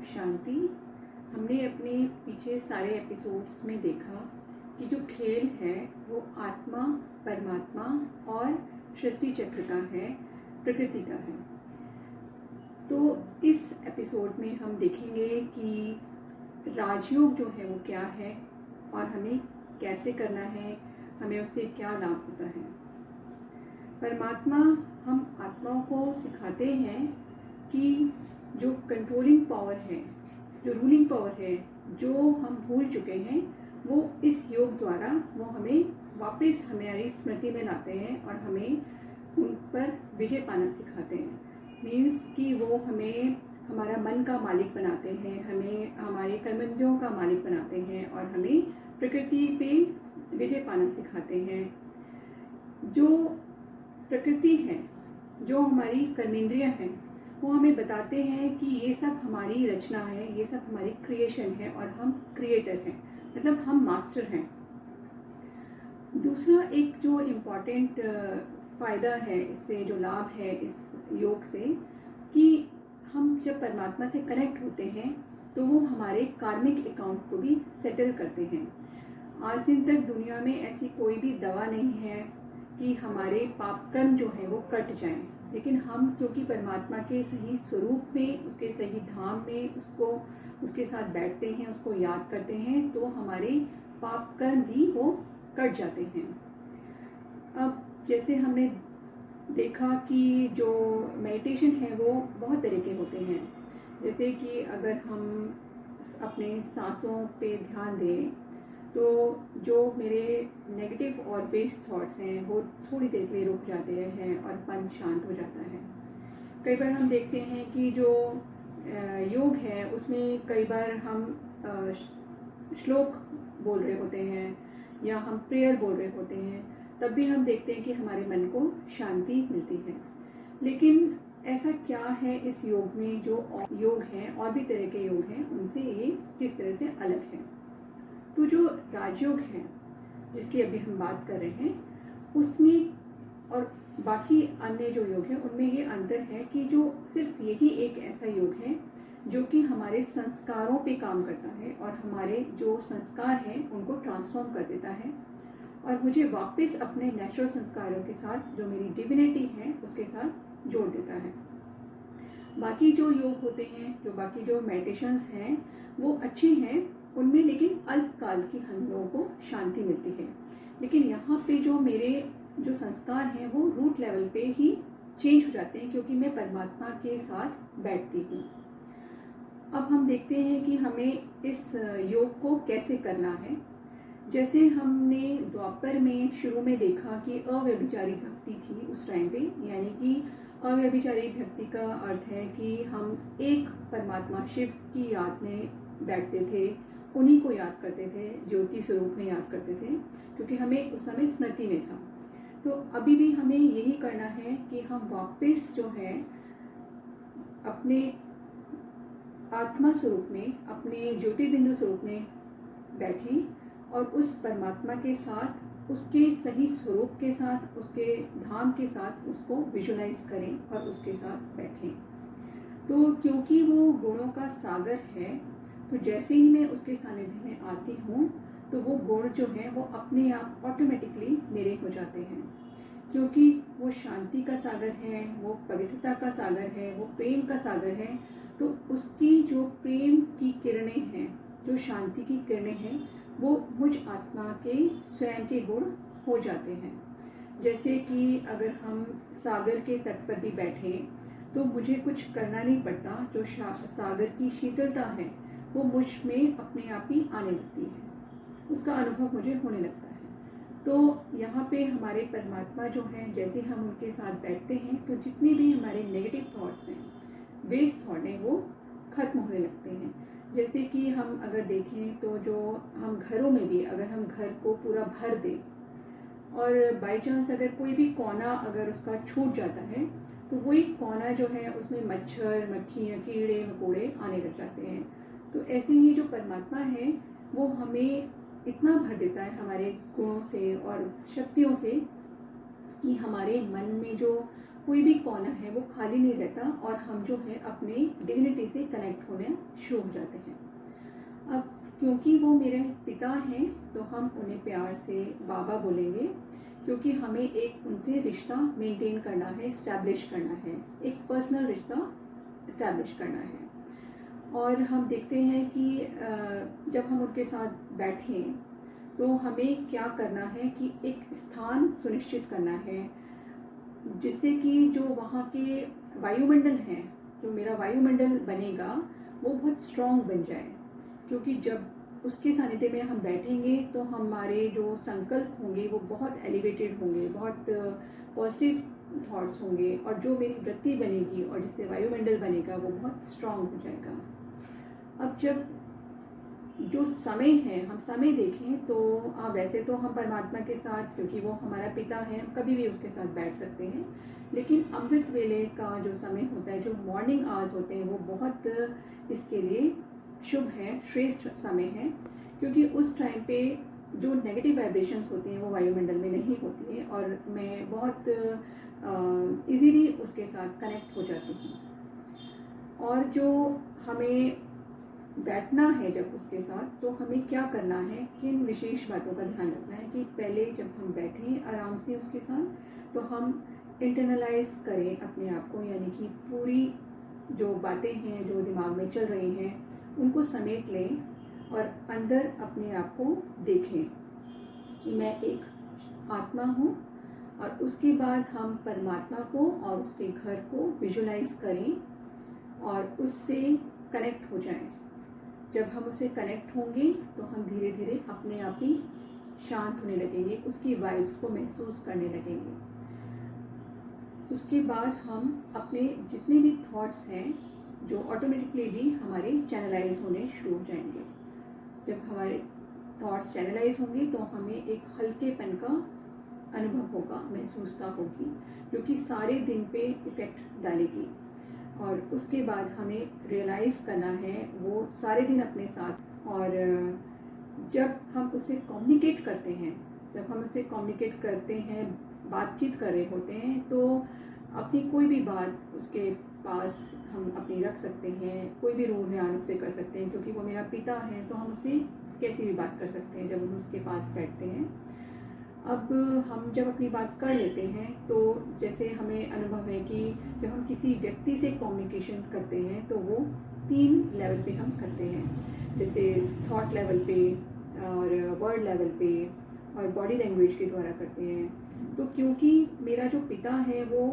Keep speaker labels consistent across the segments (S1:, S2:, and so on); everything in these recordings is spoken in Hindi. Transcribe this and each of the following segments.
S1: शांति। हमने अपने पीछे सारे एपिसोड्स में देखा कि जो खेल है वो आत्मा, परमात्मा और सृष्टि चक्र का है, प्रकृति का है। तो इस एपिसोड में हम देखेंगे कि राजयोग जो है वो क्या है और हमें कैसे करना है, हमें उससे क्या लाभ होता है। परमात्मा हम आत्माओं को सिखाते हैं कि जो कंट्रोलिंग पावर है, जो रूलिंग पावर है, जो हम भूल चुके हैं, वो इस योग द्वारा वो हमें वापस हमारी स्मृति में लाते हैं और हमें उन पर विजय पाना सिखाते हैं। मीन्स कि वो हमें हमारा मन का मालिक बनाते हैं, हमें हमारे कर्मेंद्रियों का मालिक बनाते हैं और हमें प्रकृति पे विजय पाना सिखाते हैं। जो प्रकृति है, जो हमारी कर्मेंद्रियां हैं, वो हमें बताते हैं कि ये सब हमारी रचना है, ये सब हमारी क्रिएशन है और हम क्रिएटर हैं, मतलब हम मास्टर हैं। दूसरा एक जो इम्पॉर्टेंट फ़ायदा है, इससे जो लाभ है इस योग से, कि हम जब परमात्मा से कनेक्ट होते हैं तो वो हमारे कार्मिक अकाउंट को भी सेटल करते हैं। आज दिन तक दुनिया में ऐसी कोई भी दवा नहीं है कि हमारे पाप कर्म जो है वो कट जाएं, लेकिन हम क्योंकि परमात्मा के सही स्वरूप में, उसके सही धाम में उसके साथ बैठते हैं, उसको याद करते हैं, तो हमारे पाप कर्म भी वो कट जाते हैं। अब जैसे हमने देखा कि जो मेडिटेशन है वो बहुत तरह के होते हैं। जैसे कि अगर हम अपने सांसों पे ध्यान दें तो जो मेरे नेगेटिव और वेस्ट थॉट्स हैं वो थोड़ी देर के लिए रुक जाते हैं और मन शांत हो जाता है। कई बार हम देखते हैं कि जो योग है उसमें कई बार हम श्लोक बोल रहे होते हैं या हम प्रेयर बोल रहे होते हैं, तब भी हम देखते हैं कि हमारे मन को शांति मिलती है। लेकिन ऐसा क्या है इस योग में, जो योग हैं और भी तरह के योग हैं, उनसे ये किस तरह से अलग है। तो जो राजयोग है जिसकी अभी हम बात कर रहे हैं, उसमें और बाकी अन्य जो योग हैं उनमें ये अंतर है कि जो सिर्फ यही एक ऐसा योग है जो कि हमारे संस्कारों पे काम करता है और हमारे जो संस्कार हैं उनको ट्रांसफॉर्म कर देता है और मुझे वापस अपने नेचुरल संस्कारों के साथ, जो मेरी डिविनिटी है, उसके साथ जोड़ देता है। बाकी जो योग होते हैं, जो बाकी जो मेडिटेशंस हैं, वो अच्छी हैं उनमें, लेकिन अल्पकाल की हम लोगों को शांति मिलती है। लेकिन यहाँ पे जो मेरे जो संस्कार हैं वो रूट लेवल पे ही चेंज हो जाते हैं, क्योंकि मैं परमात्मा के साथ बैठती हूँ। अब हम देखते हैं कि हमें इस योग को कैसे करना है। जैसे हमने द्वापर में शुरू में देखा कि अव्यभिचारी भक्ति थी उस टाइम पे, यानी कि अव्यभिचारी भक्ति का अर्थ है कि हम एक परमात्मा शिव की याद में बैठते थे, उन्हीं को याद करते थे, ज्योति स्वरूप में याद करते थे, क्योंकि हमें उस समय स्मृति में था। तो अभी भी हमें यही करना है कि हम वापस जो है अपने आत्मा स्वरूप में, अपने ज्योतिर्बिंदु स्वरूप में बैठें और उस परमात्मा के साथ, उसके सही स्वरूप के साथ, उसके धाम के साथ उसको विजुलाइज करें और उसके साथ बैठें। तो क्योंकि वो गुणों का सागर है, तो जैसे ही मैं उसके सानिध्य में आती हूँ तो वो गुण जो हैं वो अपने आप ऑटोमेटिकली मेरे हो जाते हैं, क्योंकि वो शांति का सागर है, वो पवित्रता का सागर है, वो प्रेम का सागर है। तो उसकी जो प्रेम की किरणें हैं, जो शांति की किरणें हैं, वो मुझ आत्मा के स्वयं के गुण हो जाते हैं। जैसे कि अगर हम सागर के तट पर भी बैठें तो मुझे कुछ करना नहीं पड़ता, जो सागर की शीतलता है वो मुझ में अपने आप ही आने लगती है, उसका अनुभव मुझे होने लगता है। तो यहाँ पे हमारे परमात्मा जो हैं, जैसे हम उनके साथ बैठते हैं तो जितने भी हमारे नेगेटिव थॉट्स हैं, वेस्ट थॉट हैं, वो खत्म होने लगते हैं। जैसे कि हम अगर देखें तो जो हम घरों में भी, अगर हम घर को पूरा भर दें और बाई चांस अगर कोई भी कोना अगर उसका छूट जाता है तो वही कोना जो है उसमें मच्छर, मक्खियाँ, कीड़े मकोड़े आने लग जाते हैं। तो ऐसे ही जो परमात्मा है वो हमें इतना भर देता है हमारे गुणों से और शक्तियों से कि हमारे मन में जो कोई भी कोना है वो खाली नहीं रहता और हम जो है अपने डिविनिटी से कनेक्ट होने शुरू हो जाते हैं। अब क्योंकि वो मेरे पिता हैं तो हम उन्हें प्यार से बाबा बोलेंगे, क्योंकि हमें एक उनसे रिश्ता मेंटेन करना है, इस्टेब्लिश करना है, एक पर्सनल रिश्ता इस्टेब्लिश करना है। और हम देखते हैं कि जब हम उनके साथ बैठें तो हमें क्या करना है कि एक स्थान सुनिश्चित करना है जिससे कि जो वहाँ के वायुमंडल हैं, जो मेरा वायुमंडल बनेगा वो बहुत स्ट्रॉन्ग बन जाए। क्योंकि जब उसके सानिध्य में हम बैठेंगे तो हमारे जो संकल्प होंगे वो बहुत एलिवेटेड होंगे, बहुत पॉजिटिव थॉट्स होंगे, और जो मेरी वृत्ति बनेगी और जिससे वायुमंडल बनेगा वो बहुत स्ट्रॉन्ग हो जाएगा। अब जब जो समय है, हम समय देखें तो वैसे तो हम परमात्मा के साथ, क्योंकि वो हमारा पिता है, हम कभी भी उसके साथ बैठ सकते हैं, लेकिन अमृत वेले का जो समय होता है, जो मॉर्निंग आवर्स होते हैं, वो बहुत इसके लिए शुभ है, श्रेष्ठ समय है, क्योंकि उस टाइम पे जो नेगेटिव वाइब्रेशंस होती हैं वो वायुमंडल में नहीं होती हैं और मैं बहुत इजीली उसके साथ कनेक्ट हो जाती हूँ। और जो हमें बैठना है जब उसके साथ, तो हमें क्या करना है, किन विशेष बातों का ध्यान रखना है कि पहले जब हम बैठें आराम से उसके साथ तो हम इंटरनलाइज करें अपने आप को, यानी कि पूरी जो बातें हैं जो दिमाग में चल रही हैं उनको समेट लें और अंदर अपने आप को देखें कि मैं एक आत्मा हूँ। और उसके बाद हम परमात्मा को और उसके घर को विजुलाइज करें और उससे कनेक्ट हो जाएं। जब हम उससे कनेक्ट होंगे तो हम धीरे धीरे अपने आप ही शांत होने लगेंगे, उसकी वाइब्स को महसूस करने लगेंगे। उसके बाद हम अपने जितने भी थॉट्स हैं जो ऑटोमेटिकली भी हमारे चैनलाइज होने शुरू हो जाएंगे। जब हमारे थॉट्स चैनलाइज होंगे तो हमें एक हल्केपन का अनुभव होगा, महसूसता होगी, जो कि सारे दिन पे इफ़ेक्ट डालेगी। और उसके बाद हमें रियलाइज़ करना है वो सारे दिन अपने साथ। और जब हम उससे कम्युनिकेट करते हैं, बातचीत कर रहे होते हैं, तो अपनी कोई भी बात उसके पास हम अपनी रख सकते हैं, कोई भी रूह बयान उससे कर सकते हैं, क्योंकि वो मेरा पिता है तो हम उससे कैसी भी बात कर सकते हैं जब हम उसके पास बैठते हैं। अब हम जब अपनी बात कर लेते हैं तो जैसे हमें अनुभव है कि जब हम किसी व्यक्ति से कम्युनिकेशन करते हैं तो वो 3 लेवल पे हम करते हैं, जैसे थॉट लेवल पे और वर्ड लेवल पे और बॉडी लैंग्वेज के द्वारा करते हैं। तो क्योंकि मेरा जो पिता है वो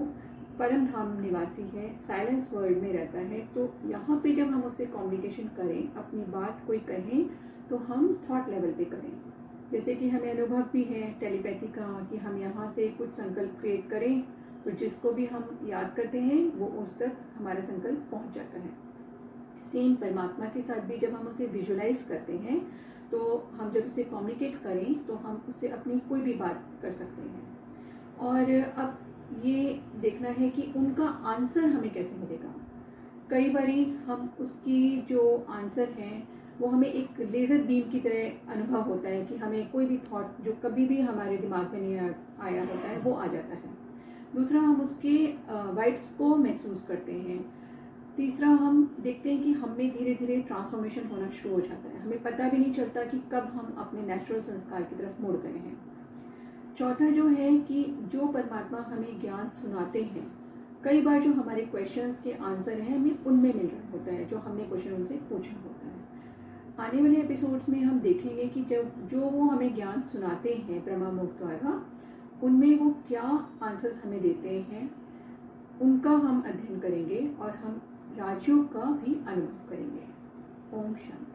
S1: परम धाम निवासी है, साइलेंस वर्ल्ड में रहता है, तो यहाँ पे जब हम उससे कम्युनिकेशन करें, अपनी बात कोई कहें, तो हम थॉट लेवल पे करें। जैसे कि हमें अनुभव भी है टेलीपैथी का कि हम यहाँ से कुछ संकल्प क्रिएट करें तो जिसको भी हम याद करते हैं वो उस तक हमारा संकल्प पहुँच जाता है। सेम परमात्मा के साथ भी जब हम उसे विजुलाइज करते हैं तो हम जब उससे कम्युनिकेट करें तो हम उससे अपनी कोई भी बात कर सकते हैं। और अब ये देखना है कि उनका आंसर हमें कैसे मिलेगा। कई बारी हम उसकी जो आंसर हैं वो हमें एक लेज़र बीम की तरह अनुभव होता है कि हमें कोई भी थॉट जो कभी भी हमारे दिमाग में नहीं आया होता है वो आ जाता है। दूसरा, हम उसके वाइब्स को महसूस करते हैं। तीसरा, हम देखते हैं कि हम में धीरे धीरे ट्रांसफॉर्मेशन होना शुरू हो जाता है, हमें पता भी नहीं चलता कि कब हम अपने नेचुरल संस्कार की तरफ मुड़ गए हैं। चौथा जो है कि जो परमात्मा हमें ज्ञान सुनाते हैं, कई बार जो हमारे क्वेश्चंस के आंसर हैं हमें उनमें मिल रहा होता है, जो हमने क्वेश्चन उनसे पूछा होता है। आने वाले एपिसोड्स में हम देखेंगे कि जब जो वो हमें ज्ञान सुनाते हैं ब्रह्मा मुख द्वारा, उनमें वो क्या आंसर्स हमें देते हैं, उनका हम अध्ययन करेंगे और हम राजयोग का भी अनुभव करेंगे। ओम शांति।